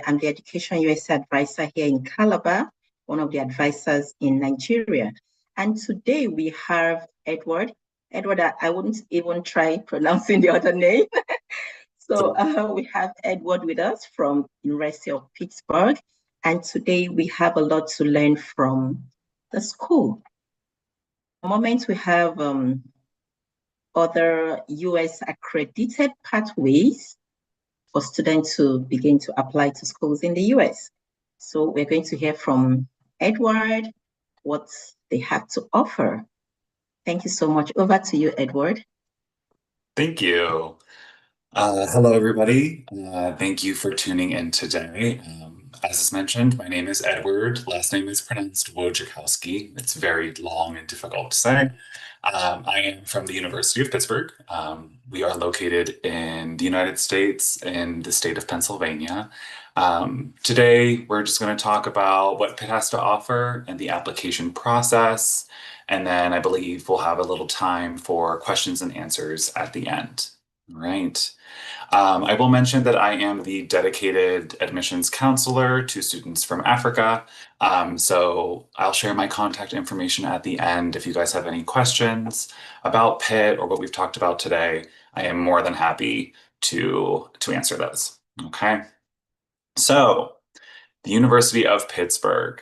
I'm the Education USA advisor here in Calabar, one of the advisors in Nigeria. And today we have Edward. Edward, I wouldn't even try pronouncing the other name. So we have Edward with us from University of Pittsburgh. And today we have a lot to learn from the school. At the moment we have other US accredited pathways for students to begin to apply to schools in the US. So we're going to hear from Edward what they have to offer. Thank you so much. Over to you, Edward. Thank you. Hello, everybody. Thank you for tuning in today. As is mentioned, my name is Edward. Last name is pronounced Wojciechowski. It's very long and difficult to say. I am from the University of Pittsburgh. We are located in the United States in the state of Pennsylvania. Today, we're just going to talk about what Pitt has to offer and the application process. And then I believe we'll have a little time for questions and answers at the end. All right. I will mention that I am the dedicated admissions counselor to students from Africa. So I'll share my contact information at the end. If you guys have any questions about Pitt or what we've talked about today, I am more than happy to answer those. Okay. So the University of Pittsburgh.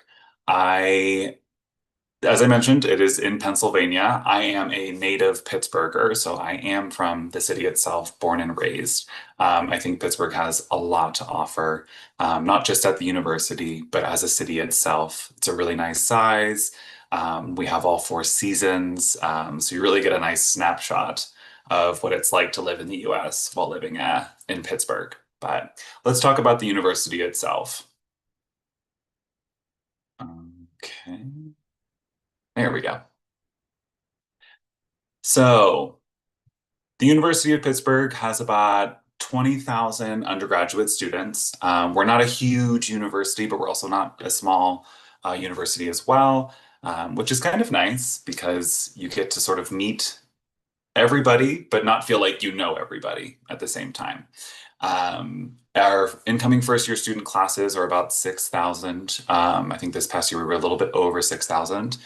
As I mentioned, it is in Pennsylvania. I am a native Pittsburgher, so I am from the city itself, born and raised. I think Pittsburgh has a lot to offer, not just at the university, but as a city itself. It's a really nice size. We have all four seasons, so you really get a nice snapshot of what it's like to live in the US while living in Pittsburgh. But let's talk about the university itself. Okay. There we go. So the University of Pittsburgh has about 20,000 undergraduate students. We're not a huge university, but we're also not a small university as well, which is kind of nice because you get to sort of meet everybody, but not feel like you know everybody at the same time. Our incoming first year student classes are about 6,000. I think this past year we were a little bit over 6,000.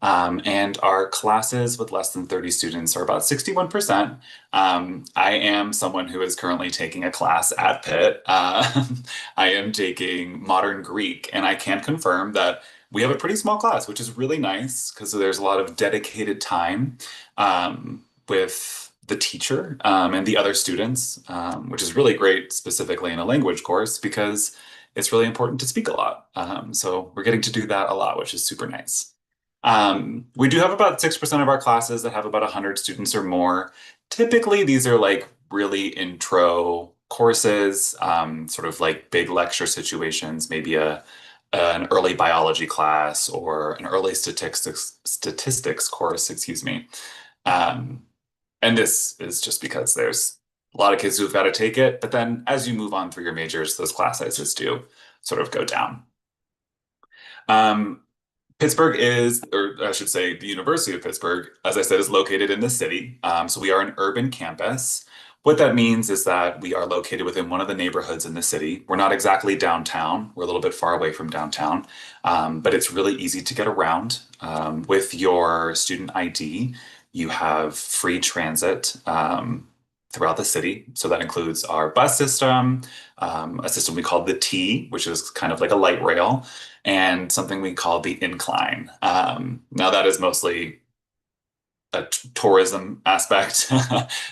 And our classes with less than 30 students are about 61%. I am someone who is currently taking a class at Pitt. I am taking modern Greek, and I can confirm that we have a pretty small class, which is really nice because there's a lot of dedicated time with the teacher and the other students, which is really great specifically in a language course because it's really important to speak a lot. So we're getting to do that a lot, which is super nice. We do have about 6% of our classes that have about 100 students or more. Typically, these are like really intro courses, sort of like big lecture situations, maybe an early biology class or an early statistics course, excuse me. And this is just because there's a lot of kids who've got to take it, but then as you move on through your majors, those class sizes do sort of go down. Pittsburgh is, or I should say the University of Pittsburgh, as I said, is located in the city. So we are an urban campus. What that means is that we are located within one of the neighborhoods in the city. We're not exactly downtown. We're a little bit far away from downtown, but it's really easy to get around. With your student ID, you have free transit throughout the city. So that includes our bus system, a system we call the T, which is kind of like a light rail, and something we call the Incline. Now that is mostly a tourism aspect,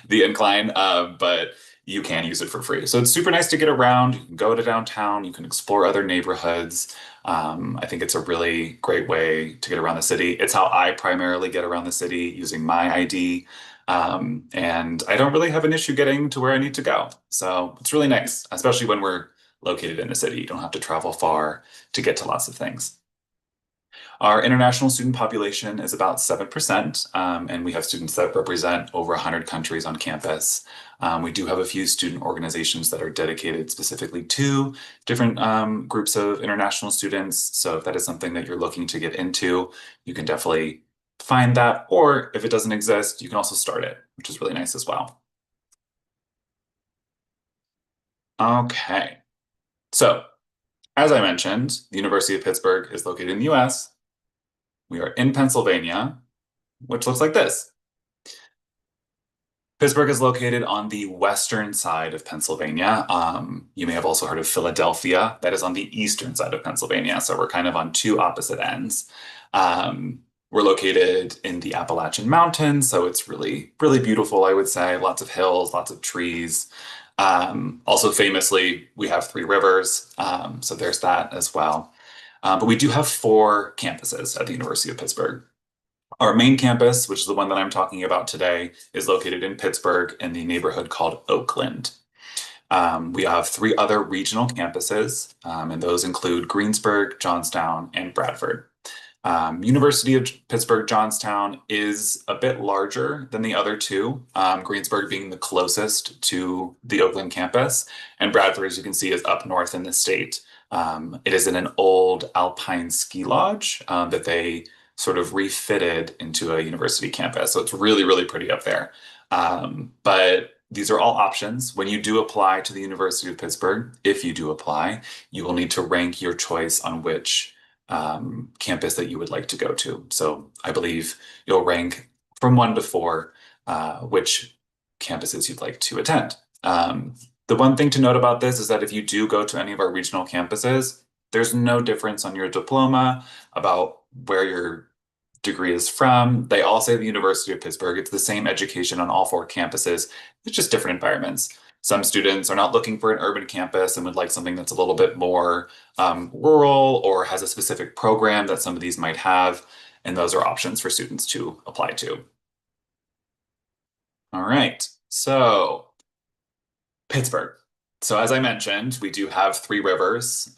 the Incline, but you can use it for free. So it's super nice to get around. You can go to downtown, you can explore other neighborhoods. I think it's a really great way to get around the city. It's how I primarily get around the city using my ID. And I don't really have an issue getting to where I need to go. So it's really nice, especially when we're located in the city. You don't have to travel far to get to lots of things. Our international student population is about 7%, and we have students that represent over 100 countries on campus. We do have a few student organizations that are dedicated specifically to different groups of international students. So if that is something that you're looking to get into, you can definitely find that. Or if it doesn't exist, you can also start it, which is really nice as well. Okay, so as I mentioned, the University of Pittsburgh is located in the US. We are in Pennsylvania, which looks like this. Pittsburgh is located on the western side of Pennsylvania. You may have also heard of Philadelphia. That is on the eastern side of Pennsylvania. So we're kind of on two opposite ends. Um, we're located in the Appalachian Mountains, so it's really, really beautiful, I would say. Lots of hills, lots of trees. Also, famously, we have three rivers, so there's that as well. But we do have four campuses at the University of Pittsburgh. Our main campus, which is the one that I'm talking about today, is located in Pittsburgh in the neighborhood called Oakland. We have three other regional campuses, and those include Greensburg, Johnstown, and Bradford. University of Pittsburgh Johnstown is a bit larger than the other two, Greensburg being the closest to the Oakland campus, and Bradford, as you can see, is up north in the state. It is in an old alpine ski lodge that they sort of refitted into a university campus. So it's really, really pretty up there. But these are all options. When you do apply to the University of Pittsburgh, if you do apply, you will need to rank your choice on which campus that you would like to go to. So I believe you'll rank from 1 to 4 which campuses you'd like to attend. The one thing to note about this is that if you do go to any of our regional campuses, there's no difference on your diploma about where your degree is from. They all say the University of Pittsburgh. It's the same education on all 4 campuses. It's just different environments. Some students are not looking for an urban campus and would like something that's a little bit more rural or has a specific program that some of these might have. And those are options for students to apply to. All right, so Pittsburgh. So as I mentioned, we do have 3 rivers.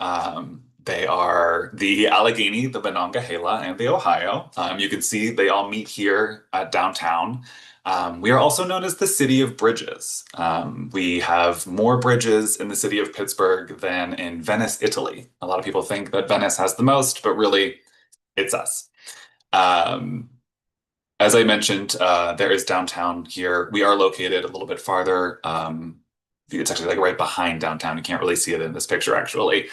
They are the Allegheny, the Monongahela, and the Ohio. You can see they all meet here at downtown. We are also known as the City of Bridges. We have more bridges in the city of Pittsburgh than in Venice, Italy. A lot of people think that Venice has the most, but really, it's us. As I mentioned, there is downtown here. We are located a little bit farther. It's actually like right behind downtown. You can't really see it in this picture, actually.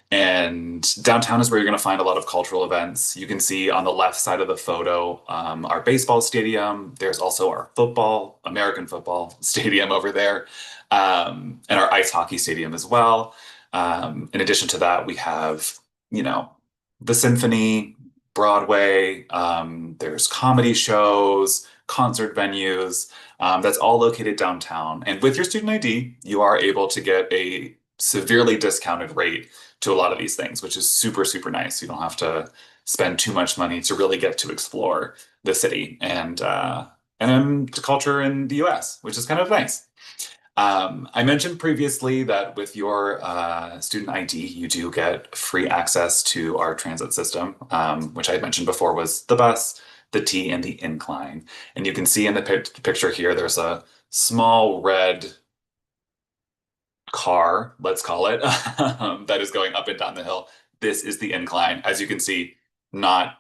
And downtown is where you're going to find a lot of cultural events. You can see on the left side of the photo our baseball stadium. There's also our American football stadium over there, and our ice hockey stadium as well. In addition to that, we have, the Symphony, Broadway. There's comedy shows, concert venues. That's all located downtown. And with your student ID, you are able to get a severely discounted rate to a lot of these things, which is super, super nice. You don't have to spend too much money to really get to explore the city and the culture in the US, which is kind of nice. I mentioned previously that with your student ID, you do get free access to our transit system, which I mentioned before was the bus, the T, and the incline. And you can see in the picture here, there's a small red car, let's call it, that is going up and down the hill. This is the incline. As you can see, not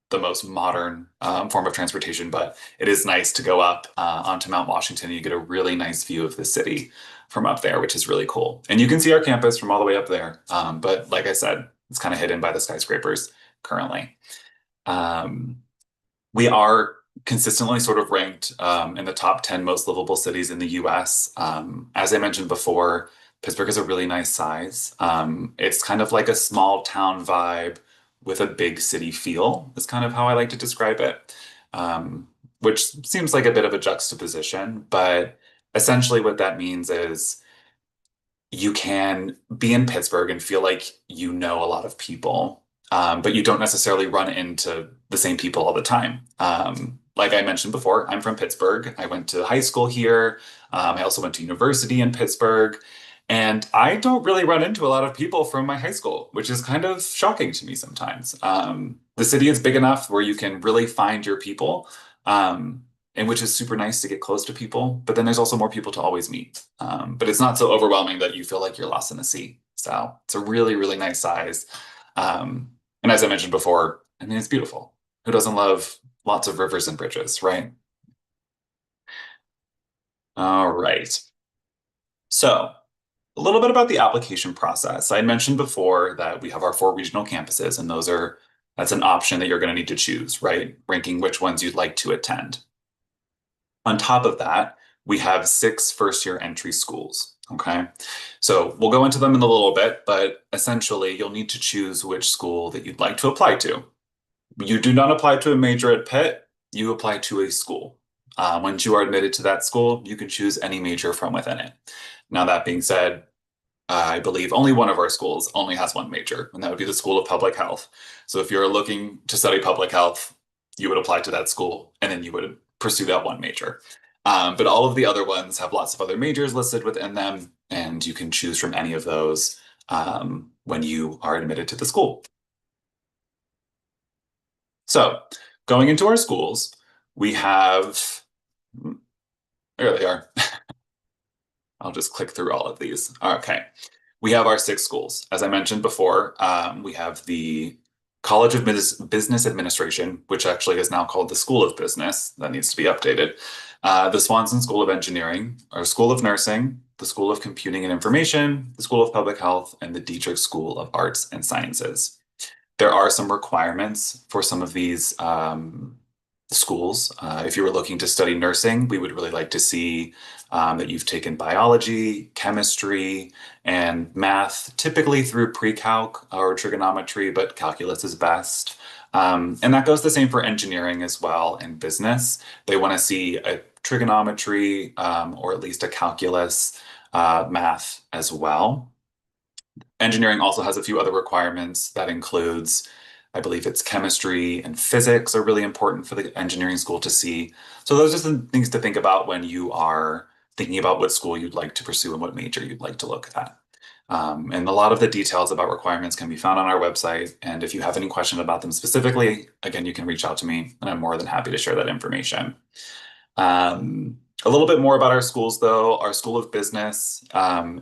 the most modern form of transportation, but it is nice to go up onto Mount Washington. You get a really nice view of the city from up there, which is really cool. And you can see our campus from all the way up there. But like I said, it's kind of hidden by the skyscrapers currently. We are consistently sort of ranked in the top 10 most livable cities in the US. As I mentioned before, Pittsburgh is a really nice size. It's kind of like a small town vibe with a big city feel, is kind of how I like to describe it, which seems like a bit of a juxtaposition, but essentially what that means is you can be in Pittsburgh and feel like you know a lot of people, but you don't necessarily run into the same people all the time. Like I mentioned before, I'm from Pittsburgh. I went to high school here. I also went to university in Pittsburgh. And I don't really run into a lot of people from my high school, which is kind of shocking to me sometimes. The city is big enough where you can really find your people, and which is super nice to get close to people. But then there's also more people to always meet. But it's not so overwhelming that you feel like you're lost in the sea. So it's a really, really nice size. And as I mentioned before, I mean, it's beautiful. Who doesn't love lots of rivers and bridges, right? All right. So A little bit about the application process. I mentioned before that we have our 4 regional campuses, and that's an option that you're going to need to choose, right? Ranking which ones you'd like to attend. On top of that, we have 6 first-year entry schools. Okay, so we'll go into them in a little bit, but essentially you'll need to choose which school that you'd like to apply to. You do not apply to a major at Pitt, you apply to a school. Once you are admitted to that school, you can choose any major from within it. Now, that being said, I believe only one of our schools only has one major, and that would be the School of Public Health. So if you're looking to study public health, you would apply to that school, and then you would pursue that one major. But all of the other ones have lots of other majors listed within them, and you can choose from any of those when you are admitted to the school. So going into our schools, we have, there they are. I'll just click through all of these. Okay. We have our 6 schools. As I mentioned before, we have the College of Business Administration, which actually is now called the School of Business. That needs to be updated. The Swanson School of Engineering, our School of Nursing, the School of Computing and Information, the School of Public Health, and the Dietrich School of Arts and Sciences. There are some requirements for some of these schools. If you were looking to study nursing, we would really like to see that you've taken biology, chemistry, and math, typically through pre-calc or trigonometry, but calculus is best. And that goes the same for engineering as well and business. They want to see a trigonometry or at least a calculus math as well. Engineering also has a few other requirements that includes, I believe it's chemistry and physics are really important for the engineering school to see. So those are some things to think about when you are thinking about what school you'd like to pursue and what major you'd like to look at. And a lot of the details about requirements can be found on our website. And if you have any question about them specifically, again, you can reach out to me and I'm more than happy to share that information. A little bit more about our schools, though. Our School of Business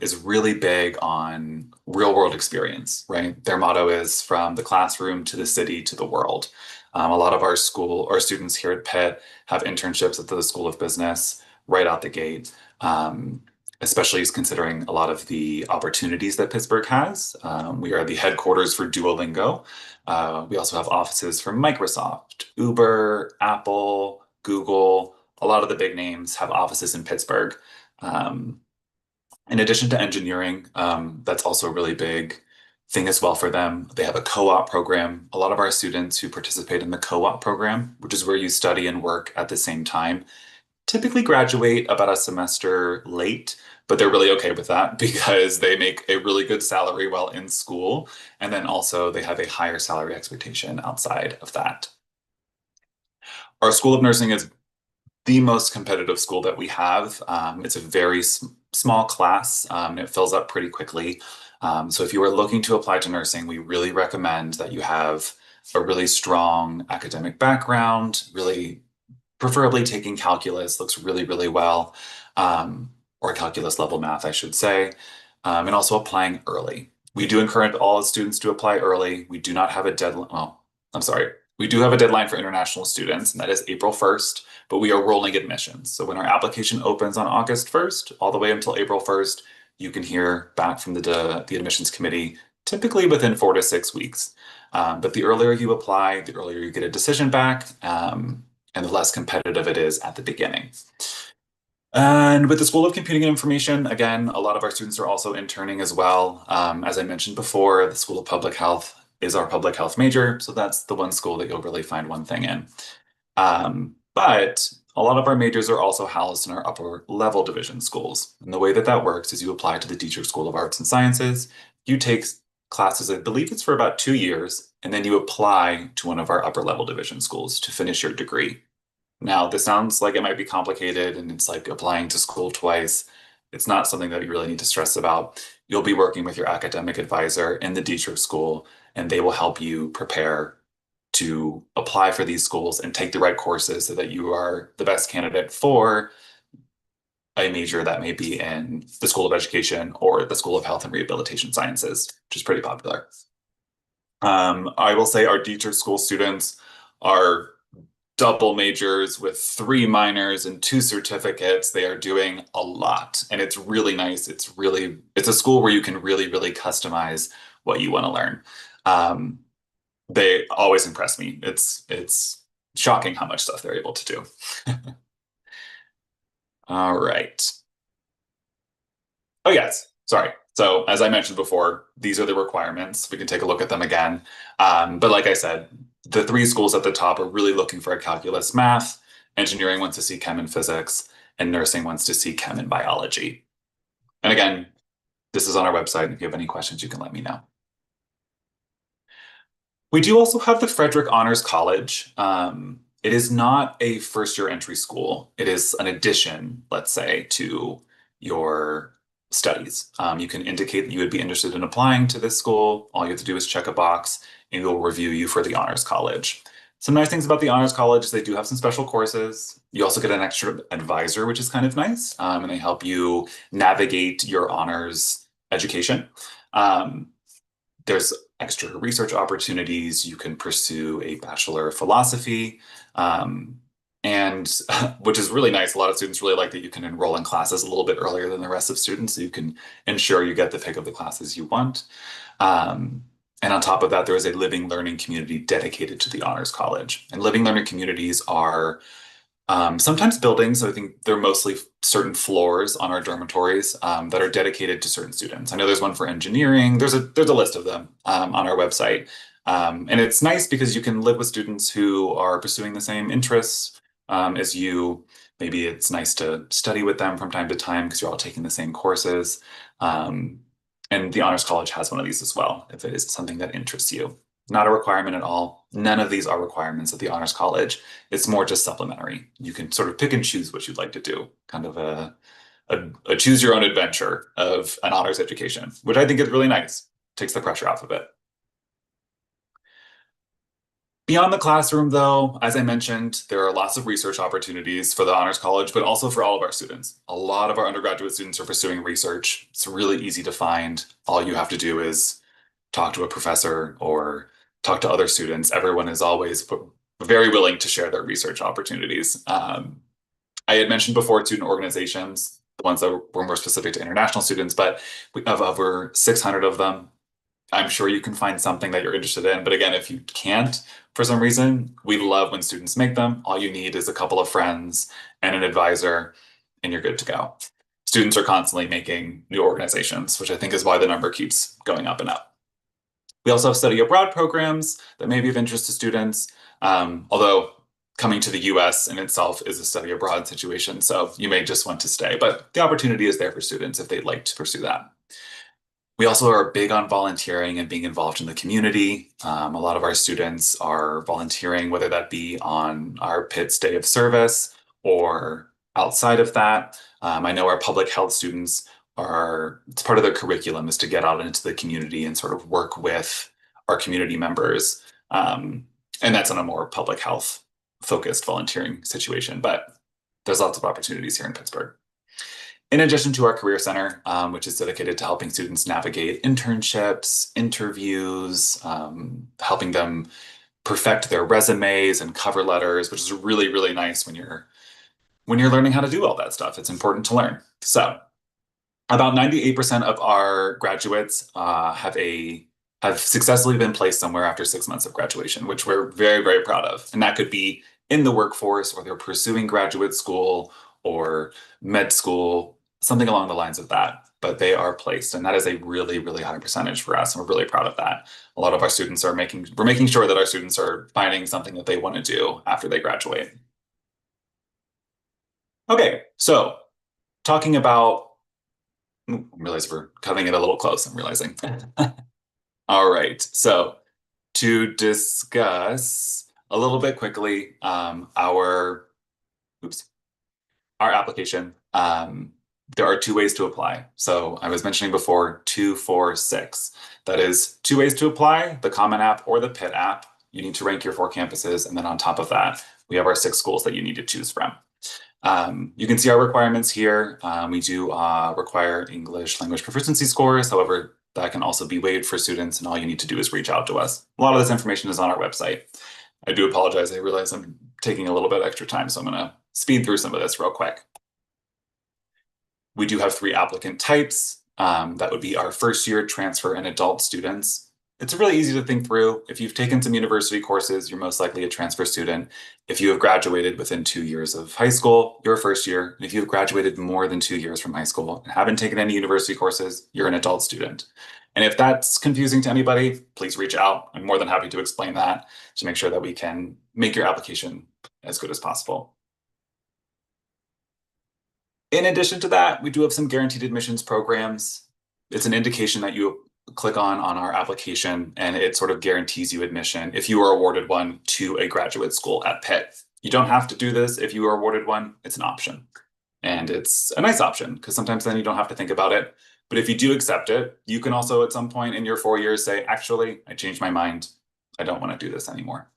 is really big on real world experience, right? Their motto is from the classroom to the city to the world. A lot of our students here at Pitt have internships at the School of Business right out the gate, especially considering a lot of the opportunities that Pittsburgh has. We are the headquarters for Duolingo. We also have offices for Microsoft, Uber, Apple, Google. A lot of the big names have offices in Pittsburgh. In addition to engineering, that's also a really big thing as well for them. They have a co-op program. A lot of our students who participate in the co-op program, which is where you study and work at the same time, typically graduate about a semester late, but they're really okay with that because they make a really good salary while in school. And then also they have a higher salary expectation outside of that. Our School of Nursing is the most competitive school that we have. It's a very small class and it fills up pretty quickly. So if you are looking to apply to nursing, we really recommend that you have a really strong academic background, really preferably taking calculus, looks really, really well, or calculus level math, I should say, and also applying early. We do encourage all students to apply early. We do not have a deadline. Well, I'm sorry. We do have a deadline for international students, and that is April 1st, but we are rolling admissions. So when our application opens on August 1st, all the way until April 1st, you can hear back from the admissions committee, typically within 4 to 6 weeks. But the earlier you apply, the earlier you get a decision back, and the less competitive it is at the beginning. And with the School of Computing and Information, again, a lot of our students are also interning as well. As I mentioned before, the School of Public Health is our public health major, so that's the one school that you'll really find one thing in. But a lot of our majors are also housed in our upper level division schools. And the way that that works is you apply to the Dietrich School of Arts and Sciences, you take classes, I believe it's for about 2 years, and then you apply to one of our upper level division schools to finish your degree. Now, this sounds like it might be complicated and it's like applying to school twice. It's not something that you really need to stress about. You'll be working with your academic advisor in the Dietrich School, and they will help you prepare to apply for these schools and take the right courses so that you are the best candidate for a major that may be in the School of Education or the School of Health and Rehabilitation Sciences, which is pretty popular. I will say our Dietrich School students are double majors with 3 minors and 2 certificates. They are doing a lot, and it's really nice. It's a school where you can really, really customize what you want to learn. They always impress me. It's shocking how much stuff they're able to do. All right. Oh, yes. Sorry. So as I mentioned before, these are the requirements. We can take a look at them again. But like I said, the 3 schools at the top are really looking for a calculus math, engineering wants to see chem and physics, and nursing wants to see chem and biology. And again, this is on our website. If you have any questions, you can let me know. We do also have the Frederick Honors College. It is not a first-year entry school. It is an addition, let's say, to your studies. You can indicate that you would be interested in applying to this school. All you have to do is check a box, and it will review you for the Honors College. Some nice things about the Honors College is they do have some special courses. You also get an extra advisor, which is kind of nice, and they help you navigate your honors education. There's extra research opportunities. You can pursue a Bachelor of Philosophy, and which is really nice. A lot of students really like that you can enroll in classes a little bit earlier than the rest of students, so you can ensure you get the pick of the classes you want. And on top of that, there is a living learning community dedicated to the Honors College. And living learning communities are sometimes buildings. So I think they're mostly certain floors on our dormitories that are dedicated to certain students. I know there's one for engineering. There's a list of them on our website. And it's nice because you can live with students who are pursuing the same interests as you. Maybe it's nice to study with them from time to time because you're all taking the same courses. And the Honors College has one of these as well, if it is something that interests you. Not a requirement at all. None of these are requirements at the Honors College. It's more just supplementary. You can sort of pick and choose what you'd like to do, kind of a choose your own adventure of an honors education, which I think is really nice. Takes the pressure off of it. Beyond the classroom, though, as I mentioned, there are lots of research opportunities for the Honors College, but also for all of our students. A lot of our undergraduate students are pursuing research. It's really easy to find. All you have to do is talk to a professor or talk to other students. Everyone is always very willing to share their research opportunities. I had mentioned before student organizations, the ones that were more specific to international students, but we have over 600 of them. I'm sure you can find something that you're interested in. But again, if you can't, for some reason, we love when students make them. All you need is a couple of friends and an advisor, and you're good to go. Students are constantly making new organizations, which I think is why the number keeps going up and up. We also have study abroad programs that may be of interest to students, although coming to the US in itself is a study abroad situation, so you may just want to stay, but the opportunity is there for students if they'd like to pursue that. We also are big on volunteering and being involved in the community. A lot of our students are volunteering, whether that be on our Pitt's Day of Service or outside of that. I know our public health students it's part of their curriculum is to get out into the community and sort of work with our community members. And that's on a more public health focused volunteering situation, but there's lots of opportunities here in Pittsburgh. In addition to our Career Center, which is dedicated to helping students navigate internships, interviews, helping them perfect their resumes and cover letters, which is really, really nice when you're learning how to do all that stuff. It's important to learn. So about 98% of our graduates have successfully been placed somewhere after 6 months of graduation, which we're very, very proud of. And that could be in the workforce, or they're pursuing graduate school or med school, something along the lines of that, but they are placed. And that is a really, really high percentage for us. And we're really proud of that. A lot of our students we're making sure that our students are finding something that they want to do after they graduate. Okay, so talking about, I realize we're cutting it a little close, I'm realizing. All right, so to discuss a little bit quickly our application. There are 2 ways to apply. So I was mentioning before 2, 4, 6. That is 2 ways to apply, the Common App or the Pitt app. You need to rank your 4 campuses. And then on top of that, we have our 6 schools that you need to choose from. You can see our requirements here. We do require English language proficiency scores. However, that can also be waived for students, and all you need to do is reach out to us. A lot of this information is on our website. I do apologize. I realize I'm taking a little bit extra time, so I'm going to speed through some of this real quick. We do have 3 applicant types. That would be our first year transfer and adult students. It's really easy to think through. If you've taken some university courses, you're most likely a transfer student. If you have graduated within 2 years of high school, you're a first year. And if you have graduated more than 2 years from high school and haven't taken any university courses, you're an adult student. And if that's confusing to anybody, please reach out. I'm more than happy to explain that to make sure that we can make your application as good as possible. In addition to that, we do have some guaranteed admissions programs. It's an indication that you click on our application, and it sort of guarantees you admission if you are awarded one to a graduate school at Pitt. You don't have to do this if you are awarded one. It's an option. And it's a nice option because sometimes then you don't have to think about it. But if you do accept it, you can also at some point in your 4 years say, actually, I changed my mind. I don't want to do this anymore.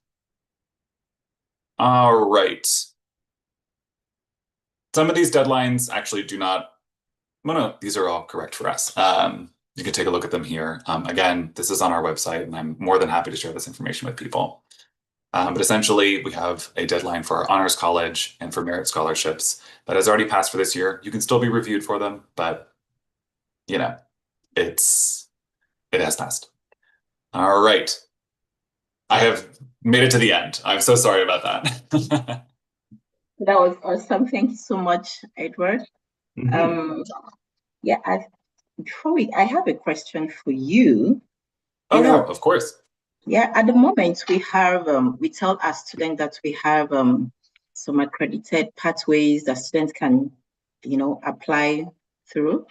All right. Some of these deadlines actually do not, no, these are all correct for us. You can take a look at them here. Again, this is on our website, and I'm more than happy to share this information with people. But essentially, we have a deadline for our honors college and for merit scholarships that has already passed for this year. You can still be reviewed for them, but you know, it has passed. All right. I have made it to the end. I'm so sorry about that. That was awesome. Thank you so much, Edward. Mm-hmm. Yeah, I have a question for you. Oh, no, of course. Yeah, at the moment we have, we tell our students that we have some accredited pathways that students can, apply through.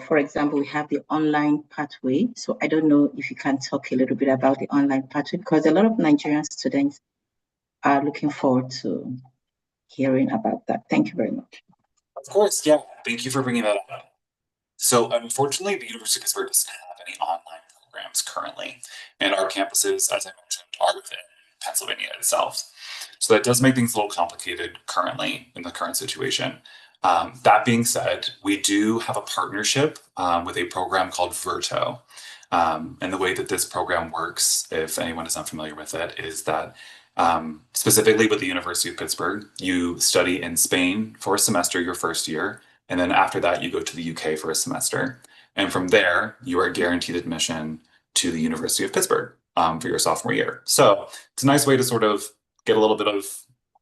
For example, we have the online pathway. So I don't know if you can talk a little bit about the online pathway, because a lot of Nigerian students are looking forward to hearing about that. Thank you very much. Of course, yeah. Thank you for bringing that up. So unfortunately, the University of Pittsburgh doesn't have any online programs currently, and our campuses, as I mentioned, are within Pennsylvania itself. So that does make things a little complicated currently in the current situation. That being said, we do have a partnership with a program called Virto. And the way that this program works, if anyone is unfamiliar with it, is that specifically with the University of Pittsburgh, you study in Spain for a semester your first year, and then after that, you go to the UK for a semester. And from there, you are guaranteed admission to the University of Pittsburgh for your sophomore year. So it's a nice way to sort of get a little bit of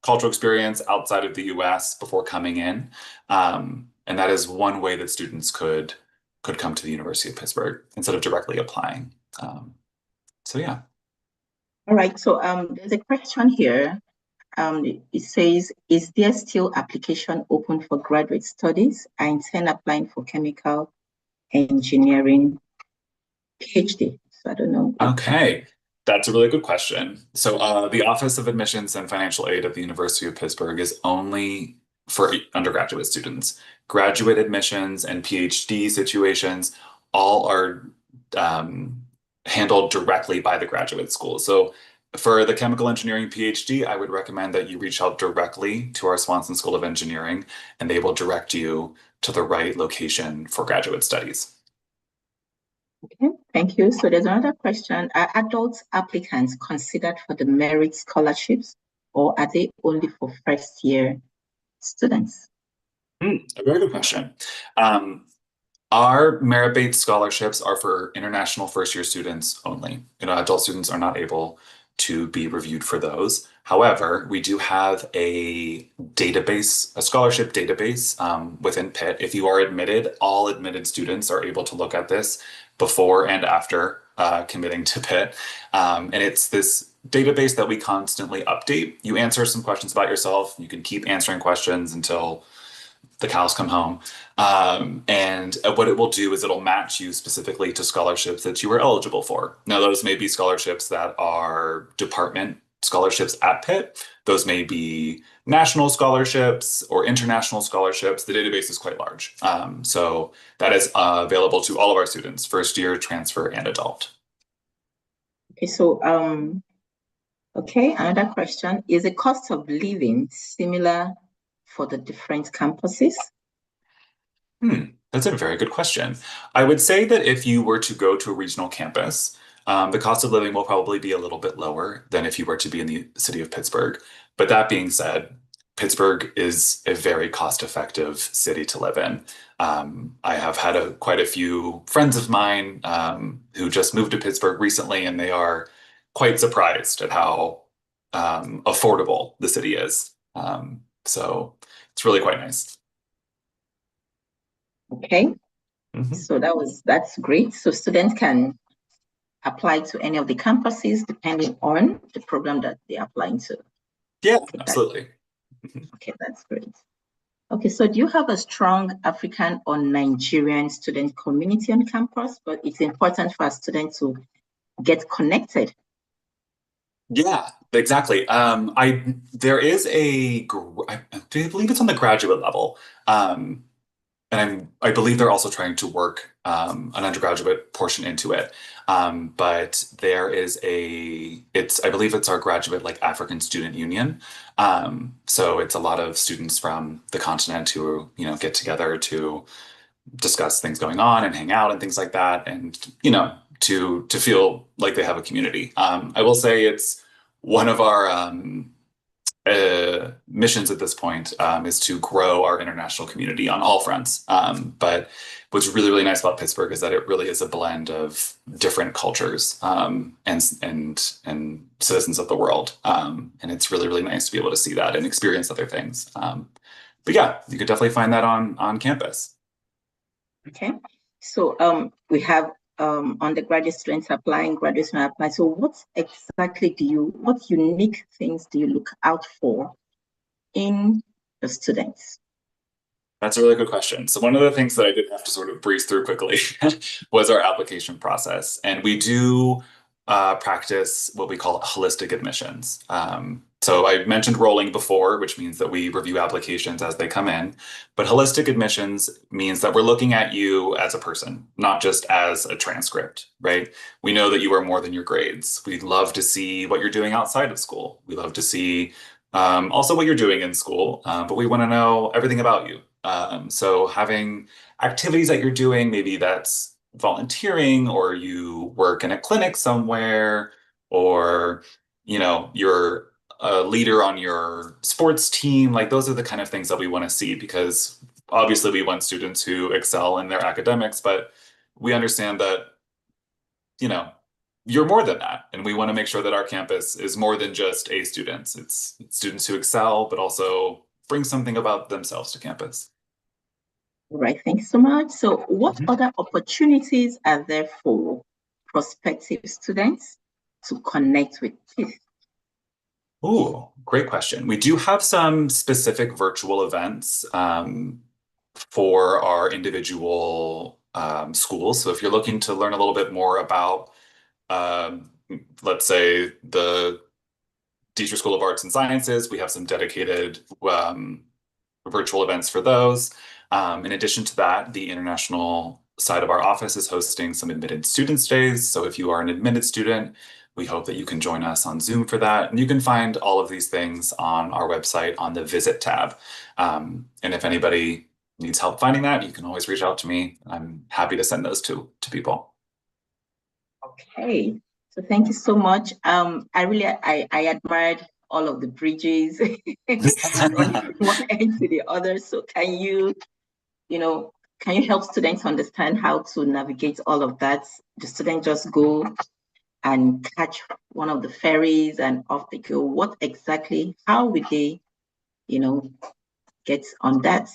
cultural experience outside of the US before coming in. And that is one way that students could come to the University of Pittsburgh instead of directly applying. So yeah. All right, so there's a question here. It says, is there still application open for graduate studies? I intend applying for chemical engineering PhD. So I don't know. Okay, that's a really good question. So the Office of Admissions and Financial Aid at the University of Pittsburgh is only for undergraduate students. Graduate admissions and PhD situations all are handled directly by the graduate school. So for the chemical engineering PhD, I would recommend that you reach out directly to our Swanson School of Engineering, and they will direct you to the right location for graduate studies. Okay, thank you. So there's another question. Are adult applicants considered for the merit scholarships, or are they only for first year students? A very good question. Our merit-based scholarships are for international first-year students only. Adult students are not able to be reviewed for those. However, we do have a database, a scholarship database within Pitt. If you are admitted, all admitted students are able to look at this before and after committing to Pitt. And it's this database that we constantly update. You answer some questions about yourself. You can keep answering questions until the cows come home. And what it will do is it'll match you specifically to scholarships that you are eligible for. Now, those may be scholarships that are department scholarships at Pitt. Those may be national scholarships or international scholarships. The database is quite large. So that is available to all of our students, first year, transfer, and adult. Okay, so okay, another question. Is the cost of living similar for the different campuses? That's a very good question. I would say that if you were to go to a regional campus, The cost of living will probably be a little bit lower than if you were to be in the city of Pittsburgh. But that being said, Pittsburgh is a very cost-effective city to live in. I have had quite a few friends of mine who just moved to Pittsburgh recently, and they are quite surprised at how affordable the city is. So it's really quite nice. Okay, Mhm. so that's great. So students can apply to any of the campuses depending on the program that they're applying to. Yeah, Okay, absolutely. okay, that's great. Okay, so do you have a strong African or Nigerian student community on campus? But it's important for a student to get connected. Yeah, exactly. There is I believe it's on the graduate level. And I believe they're also trying to work an undergraduate portion into it. But there is I believe it's our graduate like African Student Union. So it's a lot of students from the continent who, get together to discuss things going on and hang out and things like that, and to feel like they have a community. I will say it's one of our missions at this point is to grow our international community on all fronts. But what's really, really nice about Pittsburgh is that it really is a blend of different cultures and citizens of the world. And it's really, really nice to be able to see that and experience other things. But yeah, you could definitely find that on campus. Okay, so we have undergraduate students applying, graduate students applying. So what unique things do you look out for in the students? That's a really good question. So one of the things that I did have to sort of breeze through quickly was our application process. And we do practice what we call holistic admissions. So I mentioned rolling before, which means that we review applications as they come in. But holistic admissions means that we're looking at you as a person, not just as a transcript, right? We know that you are more than your grades. We'd love to see what you're doing outside of school. We love to see also what you're doing in school, but we want to know everything about you. So having activities that you're doing, maybe that's volunteering or you work in a clinic somewhere, or you're a leader on your sports team. Like those are the kind of things that we want to see, because obviously we want students who excel in their academics, but we understand that you know you're more than that, and we want to make sure that our campus is more than just A students. It's students who excel but also bring something about themselves to campus. All right, thanks so much. So what Mhm. other opportunities are there for prospective students to connect with peers? Ooh, great question. We do have some specific virtual events for our individual schools. So if you're looking to learn a little bit more about, um, let's say, the Teacher School of Arts and Sciences, we have some dedicated virtual events for those. In addition to that, the international side of our office is hosting some admitted students days. So if you are an admitted student, we hope that you can join us on Zoom for that. And you can find all of these things on our website on the Visit tab. And if anybody needs help finding that, you can always reach out to me. I'm happy to send those to people. Okay, so thank you so much. I admired all of the bridges running from one end to the other. So you know, can you help students understand how to navigate all of that? The student just go and catch one of the ferries and off they go. How would they, you know, get on that?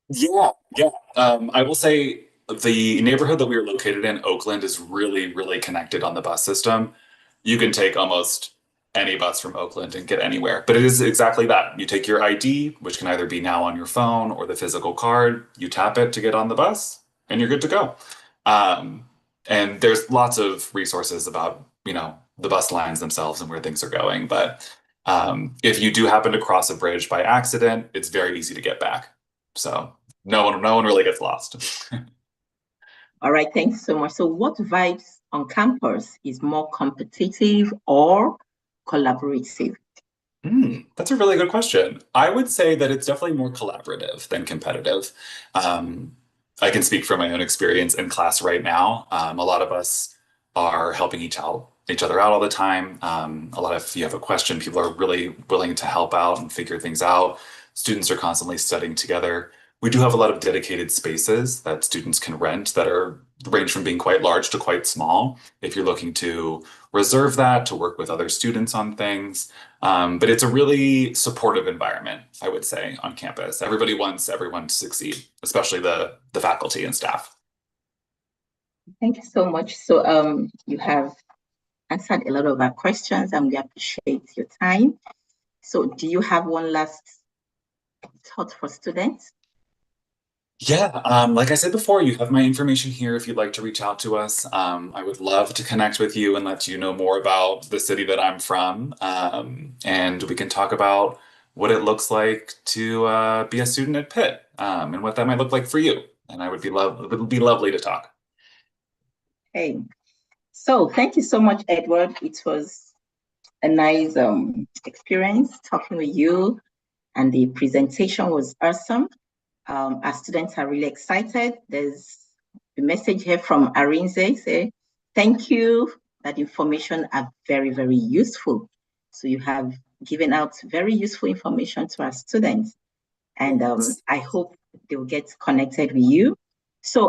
Yeah, yeah. I will say the neighborhood that we are located in, Oakland, is really, really connected on the bus system. You can take almost any bus from Oakland and get anywhere. But it is exactly that. You take your ID, which can either be now on your phone or the physical card, you tap it to get on the bus, and you're good to go. Um, and there's lots of resources about, the bus lines themselves and where things are going. But if you do happen to cross a bridge by accident, it's very easy to get back. So no one really gets lost. All right, thanks so much. So what vibes on campus is more competitive or collaborative? That's a really good question. I would say that it's definitely more collaborative than competitive. Um, I can speak from my own experience in class right now. A lot of us are helping each other out all the time. A lot of, if you have a question, people are really willing to help out and figure things out. Students are constantly studying together. We do have a lot of dedicated spaces that students can rent that are range from being quite large to quite small. If you're looking to reserve that to work with other students on things. But it's a really supportive environment, I would say, on campus. Everybody wants everyone to succeed, especially the faculty and staff. Thank you so much. So you have answered a lot of our questions, and we appreciate your time. So do you have one last thought for students? Yeah, like I said before, you have my information here if you'd like to reach out to us. I would love to connect with you and let you know more about the city that I'm from. And we can talk about what it looks like to be a student at Pitt, and what that might look like for you. And it would be lovely to talk. Hey, so thank you so much, Edward. It was a nice experience talking with you, and the presentation was awesome. Our students are really excited. There's a message here from Arinze, say, thank you, that information are very, very useful. So you have given out very useful information to our students, and I hope they will get connected with you. So